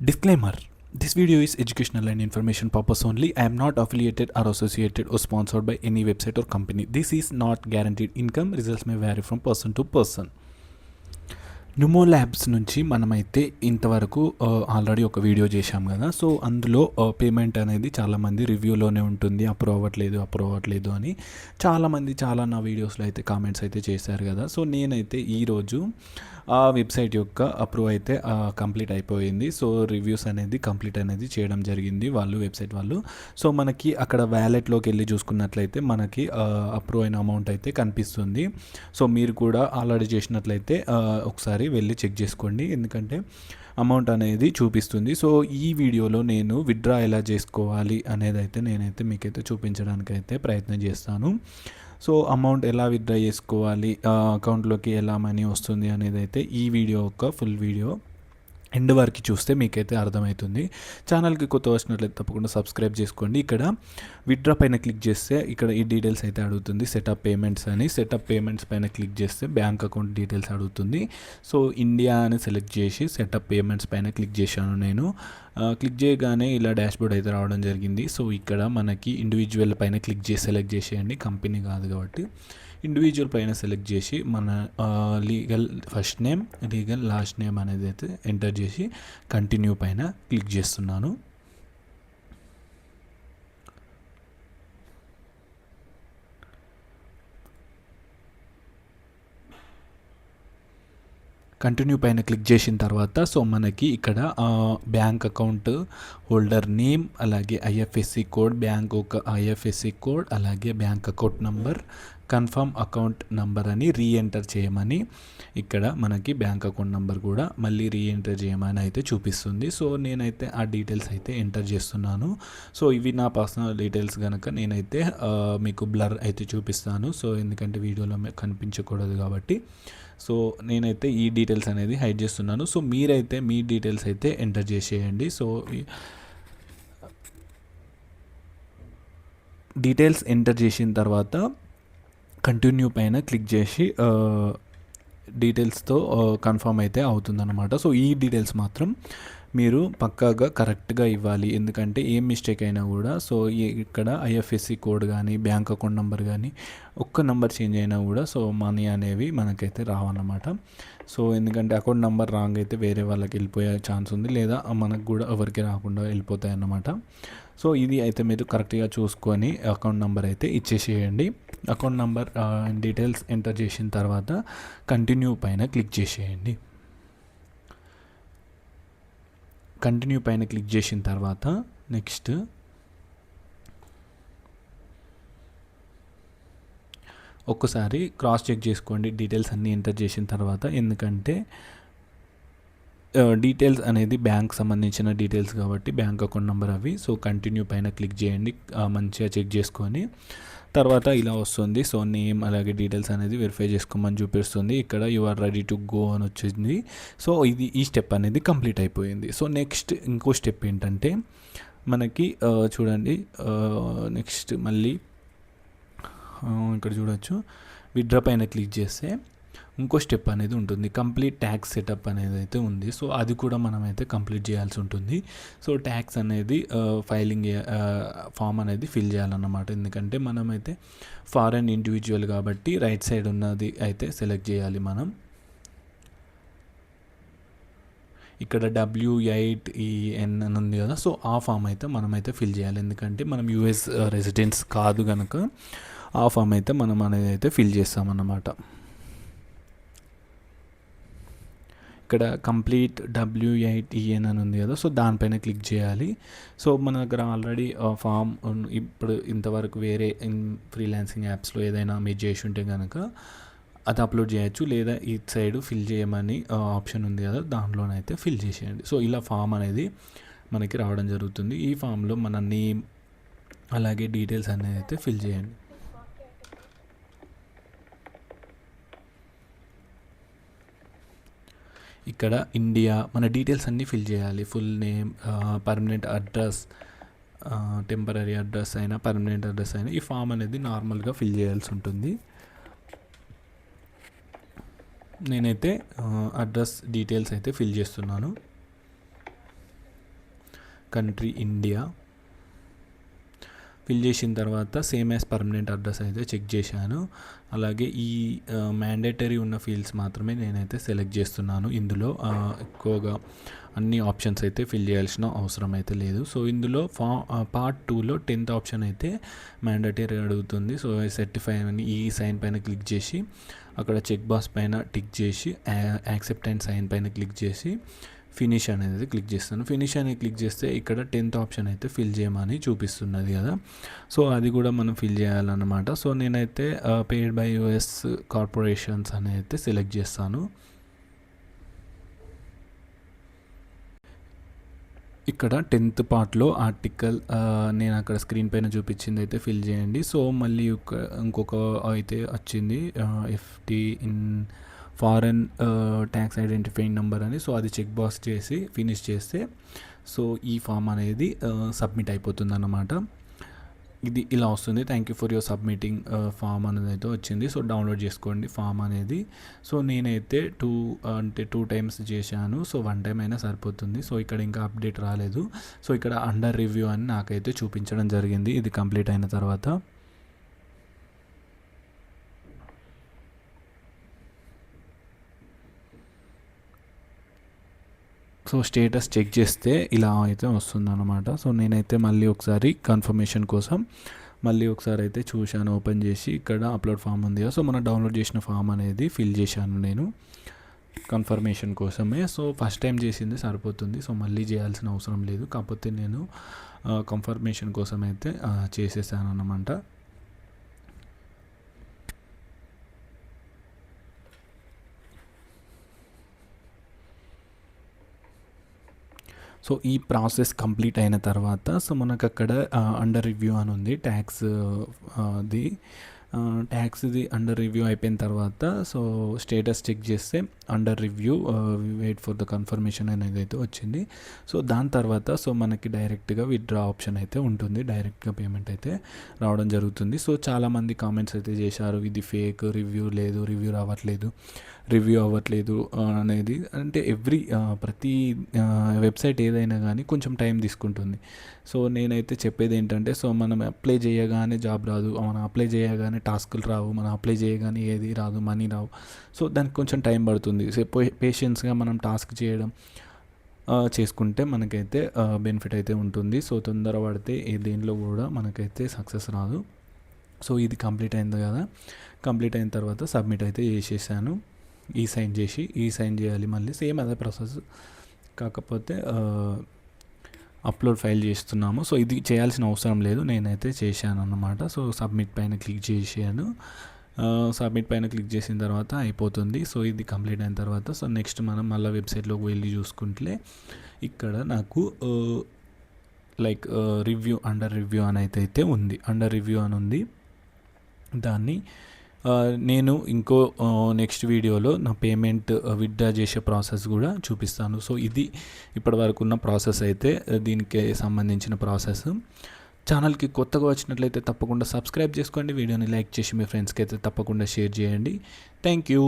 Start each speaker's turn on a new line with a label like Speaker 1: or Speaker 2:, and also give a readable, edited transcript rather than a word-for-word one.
Speaker 1: Disclaimer: this video is educational and information purpose only. I am not affiliated or associated or sponsored by any website or company. This is not guaranteed income. Results may vary from person to person. Pneumo labs నుంచి మనమైతే ఇంతవరకు already ఒక video చేశాం కదా. So అందులో payment అనేది చాలామంది రివ్యూలోనే ఉంటుంది, అప్రూవ్ అవ్వట్లేదు అని చాలామంది నా వీడియోస్లో అయితే కామెంట్స్ అయితే చేశారు కదా. సో నేనైతే ఈరోజు ఆ వెబ్సైట్ యొక్క అప్రూవ్ అయితే కంప్లీట్ అయిపోయింది. సో రివ్యూస్ అనేది కంప్లీట్ అనేది చేయడం జరిగింది వెబ్సైట్ వాళ్ళు. సో మనకి అక్కడ వ్యాలెట్లోకి వెళ్ళి చూసుకున్నట్లయితే మనకి అప్రూవ్ అయిన అమౌంట్ అయితే కనిపిస్తుంది. సో మీరు కూడా ఆల్రెడీ చేసినట్లయితే ఒకసారి వెళ్ళి చెక్ చేసుకోండి, ఎందుకంటే అమౌంట్ అనేది చూపిస్తుంది. సో ఈ వీడియోలో నేను విత్డ్రా ఎలా చేసుకోవాలి అనేది అయితే నేనైతే మీకైతే చూపించడానికి అయితే ప్రయత్నం చేస్తాను. సో అమౌంట్ ఎలా విత్డ్రా చేసుకోవాలి, అకౌంట్లోకి ఎలా మనీ వస్తుంది అనేది అయితే ఈ వీడియో యొక్క ఫుల్ వీడియో ఎండ్ వరకు చూస్తే మీకైతే అర్థమవుతుంది. ఛానల్కి కొత్త వచ్చినట్లయితే తప్పకుండా సబ్స్క్రైబ్ చేసుకోండి. ఇక్కడ విత్డ్రా పైన క్లిక్ చేస్తే ఇక్కడ ఈ డీటెయిల్స్ అయితే అడుగుతుంది, సెటప్ పేమెంట్స్ అని. సెటప్ పేమెంట్స్ పైన క్లిక్ చేస్తే బ్యాంక్ అకౌంట్ డీటెయిల్స్ అడుగుతుంది. సో ఇండియా అని సెలెక్ట్ చేసి సెటప్ పేమెంట్స్ పైన క్లిక్ చేశాను నేను. క్లిక్ చేయగానే ఇలా డాష్బోర్డ్ అయితే రావడం జరిగింది. సో ఇక్కడ మనకి ఇండివిజువల్ పైన క్లిక్ చేసి సెలెక్ట్ చేసేయండి, కంపెనీ కాదు కాబట్టి. ఇండివిజువల్ పైన సెలెక్ట్ చేసి మన legal first name, legal last name అనేది అయితే ఎంటర్ చేసి కంటిన్యూ పైన క్లిక్ చేస్తున్నాను. కంటిన్యూ పైన క్లిక్ చేసిన తర్వాత సో మనకి ఇక్కడ బ్యాంక్ అకౌంట్ హోల్డర్ నేమ్, అలాగే ఐఎఫ్ఎస్సి కోడ్, బ్యాంక్ ఒక ఐఎఫ్ఎస్సి కోడ్, అలాగే bank account number, confirm account number అని రీఎంటర్ చేయమని, ఇక్కడ మనకి బ్యాంక్ అకౌంట్ నంబర్ కూడా మళ్ళీ రీఎంటర్ చేయమని అయితే చూపిస్తుంది. సో నేనైతే ఆ డీటెయిల్స్ అయితే ఎంటర్ చేస్తున్నాను. సో ఇవి నా పర్సనల్ డీటెయిల్స్ కనుక నేనైతే మీకు బ్లర్ అయితే చూపిస్తాను. సో ఎందుకంటే వీడియోలో కనిపించకూడదు కాబట్టి సో నేనైతే ఈ డీటెయిల్స్ అనేది హైడ్ చేస్తున్నాను. సో మీరైతే మీ డీటెయిల్స్ అయితే ఎంటర్ చేసేయండి. సో డీటెయిల్స్ ఎంటర్ చేసిన తర్వాత కంటిన్యూ పైన క్లిక్ చేసి డీటెయిల్స్తో కన్ఫర్మ్ అయితే అవుతుందన్నమాట. సో ఈ డీటెయిల్స్ మాత్రం మీరు పక్కాగా కరెక్ట్గా ఇవ్వాలి, ఎందుకంటే ఏం మిస్టేక్ అయినా కూడా సో ఇక్కడ ఐఎఫ్ఎస్సి కోడ్ కానీ బ్యాంక్ అకౌంట్ నెంబర్ కానీ ఒక్క నెంబర్ చేంజ్ అయినా కూడా సో మనీ అనేవి మనకైతే రావన్నమాట. సో ఎందుకంటే అకౌంట్ నెంబర్ రాంగ్ అయితే వేరే వాళ్ళకి వెళ్ళిపోయే ఛాన్స్ ఉంది, లేదా మనకు కూడా ఎవరికి రాకుండా వెళ్ళిపోతాయి అన్నమాట. సో ఇది అయితే మీరు కరెక్ట్గా చూసుకొని అకౌంట్ నెంబర్ అయితే ఇచ్చేసేయండి. అకౌంట్ నెంబర్ డీటెయిల్స్ ఎంటర్ చేసిన తర్వాత కంటిన్యూ పైన క్లిక్ చేసేయండి. కంటిన్యూ పైన క్లిక్ చేసిన తర్వాత నెక్స్ట్ ఒక్కసారి క్రాస్ చెక్ చేసుకోండి డీటెయిల్స్ అన్నీ ఎంటర్ చేసిన తర్వాత, ఎందుకంటే డీటెయిల్స్ అనేది బ్యాంక్ సంబంధించిన డీటెయిల్స్ కాబట్టి బ్యాంక్ అకౌంట్ నెంబర్ అవి. సో కంటిన్యూ పైన క్లిక్ చేయండి, మంచిగా చెక్ చేసుకొని తర్వాత ఇలా వస్తుంది. సో నేమ్ అలాగే డీటెయిల్స్ అనేది వెరిఫై చేసుకోమని చూపిస్తుంది. ఇక్కడ you are ready to go అని వచ్చింది. సో ఈ స్టెప్ అనేది కంప్లీట్ అయిపోయింది. సో నెక్స్ట్ ఇంకో స్టెప్ ఏంటంటే మనకి చూడండి, నెక్స్ట్ మళ్ళీ ఇక్కడ చూడొచ్చు, విత్డ్రా పైన క్లిక్ చేస్తే ఇంకో స్టెప్ అనేది ఉంటుంది, కంప్లీట్ ట్యాక్స్ సెటప్ అనేది అయితే ఉంది. సో అది కూడా మనమైతే కంప్లీట్ చేయాల్సి ఉంటుంది. సో ట్యాక్స్ అనేది ఫైలింగ్ ఫామ్ అనేది ఫిల్ చేయాలన్నమాట, ఎందుకంటే మనమైతే ఫారెన్ ఇండివిజువల్ కాబట్టి రైట్ సైడ్ ఉన్నది అయితే సెలెక్ట్ చేయాలి మనం. ఇక్కడ W8EN అని ఉంది కదా, సో ఆ ఫామ్ అయితే మనమైతే ఫిల్ చేయాలి, ఎందుకంటే మనం యూఎస్ రెసిడెంట్స్ కాదు కనుక ఆ ఫామ్ అయితే మనం అనేది అయితే ఫిల్ చేస్తామన్నమాట. ఇక్కడ కంప్లీట్ W8EN అని ఉంది కదా, సో దానిపైన క్లిక్ చేయాలి. సో మన దగ్గర ఆల్రెడీ ఫామ్ ఇప్పుడు ఇంతవరకు వేరే ఫ్రీలాన్సింగ్ యాప్స్లో ఏదైనా మీరు చేసి ఉంటే కనుక అది అప్లోడ్ చేయొచ్చు, లేదా ఈ సైడ్ ఫిల్ చేయమని ఆప్షన్ ఉంది కదా, దాంట్లోనైతే ఫిల్ చేసేయండి. సో ఇలా ఫామ్ అనేది మనకి రావడం జరుగుతుంది. ఈ ఫామ్లో మన నేమ్ అలాగే డీటెయిల్స్ అనేది అయితే ఫిల్ చేయండి. ఇక్కడ ఇండియా మన డీటెయిల్స్ అన్నీ ఫిల్ చేయాలి, full name, permanent address, temporary address అయినా పర్మనెంట్ అడ్రస్ అయినా ఈ ఫామ్ అనేది నార్మల్గా ఫిల్ చేయాల్సి ఉంటుంది. నేనైతే అడ్రస్ డీటెయిల్స్ అయితే ఫిల్ చేస్తున్నాను. కంట్రీ ఇండియా ఫిల్ చేసిన తర్వాత సేమ్ యాజ్ పర్మనెంట్ అడ్రస్ అయితే చెక్ చేశాను. అలాగే ఈ మ్యాండేటరీ ఉన్న ఫీల్డ్స్ మాత్రమే నేనైతే సెలెక్ట్ చేస్తున్నాను. ఇందులో ఎక్కువగా అన్ని ఆప్షన్స్ అయితే ఫిల్ చేయాల్సిన అవసరం అయితే లేదు. సో ఇందులో పార్ట్ 2లో 10th ఆప్షన్ అయితే మ్యాండేటరీ అడుగుతుంది. సో సర్టిఫై అని ఈ సైన్ పైన క్లిక్ చేసి అక్కడ చెక్ బాక్స్ పైన టిక్ చేసి యాక్సెప్ట్ అండ్ సైన్ పైన క్లిక్ చేసి ఫినిష్ అనేది క్లిక్ చేస్తాను. ఫినిష్ అనేది క్లిక్ చేస్తే ఇక్కడ 10th ఆప్షన్ అయితే ఫిల్ చేయమని చూపిస్తున్నది కదా. సో అది కూడా మనం ఫిల్ చేయాలన్నమాట. సో నేనైతే పెయిడ్ బై యుఎస్ కార్పొరేషన్స్ అని అయితే సెలెక్ట్ చేస్తాను. ఇక్కడ 10th పార్ట్లో ఆర్టికల్ నేను అక్కడ స్క్రీన్ పైన చూపించింది అయితే ఫిల్ చేయండి. సో మళ్ళీ ఇంకొక అయితే వచ్చింది FT in foreign tax identifying number అని. సో అది చెక్ బాక్స్ చేసి ఫినిష్ చేస్తే సో ఈ ఫామ్ అనేది సబ్మిట్ అయిపోతుంది అన్నమాట. ఇది ఇలా వస్తుంది. Thank you for your submitting form అనేది అయితే వచ్చింది. సో డౌన్లోడ్ చేసుకోండి ఫామ్ అనేది. సో నేనైతే 2 టైమ్స్ చేశాను. సో 1 టైం అయినా సరిపోతుంది. సో ఇక్కడ ఇంకా అప్డేట్ రాలేదు. సో ఇక్కడ అండర్ రివ్యూ అని నాకైతే చూపించడం జరిగింది ఇది కంప్లీట్ అయిన తర్వాత. సో స్టేటస్ చెక్ చేస్తే ఇలా అయితే వస్తుందన్నమాట. సో నేనైతే మళ్ళీ ఒకసారి కన్ఫర్మేషన్ కోసం మళ్ళీ ఒకసారి అయితే చూశాను ఓపెన్ చేసి. ఇక్కడ అప్లోడ్ ఫామ్ ఉంది కదా. సో మనం డౌన్లోడ్ చేసిన ఫామ్ అనేది ఫిల్ చేశాను నేను కన్ఫర్మేషన్ కోసమే. సో ఫస్ట్ టైం చేసింది సరిపోతుంది. సో మళ్ళీ చేయాల్సిన అవసరం లేదు. కాకపోతే నేను కన్ఫర్మేషన్ కోసం అయితే చేసేసాను అన్నమాట. సో ఈ ప్రాసెస్ కంప్లీట్ అయిన తర్వాత సో మనకు అక్కడ అండర్ రివ్యూ అని ఉంది ట్యాక్స్ది అండర్ రివ్యూ అయిపోయిన తర్వాత సో స్టేటస్ చెక్ చేస్తే under review wait for the confirmation అనేది అయితే వచ్చింది. సో దాని తర్వాత సో మనకి డైరెక్ట్గా విత్డ్రా ఆప్షన్ అయితే ఉంటుంది. డైరెక్ట్గా పేమెంట్ అయితే రావడం జరుగుతుంది. సో చాలామంది కామెంట్స్ అయితే చేశారు ఇది ఫేక్ రివ్యూ లేదు, రివ్యూ అవ్వట్లేదు అనేది. అంటే ప్రతి వెబ్సైట్ ఏదైనా కానీ కొంచెం టైం తీసుకుంటుంది. సో నేనైతే చెప్పేది ఏంటంటే సో మనం అప్లై చేయగానే జాబ్ రాదు, మనం అప్లై చేయగానే టాస్కులు రావు, మనం అప్లై చేయగానే ఏది రాదు, మనీ రావు. సో దానికి కొంచెం టైం పడుతుంది. సో పేషెన్స్గా మనం టాస్క్ చేసుకుంటే మనకైతే బెనిఫిట్ అయితే ఉంటుంది. సో తొందర పడితే దేనిలో కూడా మనకైతే సక్సెస్ రాదు. సో ఇది కంప్లీట్ అయింది కదా. కంప్లీట్ అయిన తర్వాత సబ్మిట్ అయితే చేసేసాను. ఈ సైన్ చేయాలి మళ్ళీ సేమ్ అదే ప్రాసెస్, కాకపోతే అప్లోడ్ ఫైల్ చేస్తున్నాము. సో ఇది చేయాల్సిన అవసరం లేదు, నేనైతే చేశాను అన్నమాట. సో సబ్మిట్ పైన క్లిక్ చేశాను. సబ్మిట్ పైన క్లిక్ చేసిన తర్వాత అయిపోతుంది. సో ఇది కంప్లీట్ అయిన తర్వాత సో నెక్స్ట్ మనం మళ్ళీ వెబ్సైట్లోకి వెళ్ళి చూసుకుంటే ఇక్కడ నాకు రివ్యూ అండర్ రివ్యూ అని అయితే ఉంది. అండర్ రివ్యూ అని ఉంది. దాన్ని నేను ఇంకో నెక్స్ట్ వీడియోలో నా పేమెంట్ విత్డ్రా చేసే ప్రాసెస్ కూడా చూపిస్తాను. సో ఇది ఇప్పటి వరకు ఉన్న ప్రాసెస్ అయితే దీనికి సంబంధించిన ప్రాసెస్. ఛానల్కి కొత్తగా వచ్చినట్లయితే తప్పకుండా సబ్స్క్రైబ్ చేసుకోండి. వీడియోని లైక్ చేసి మీ ఫ్రెండ్స్కి అయితే తప్పకుండా షేర్ చేయండి. Thank you.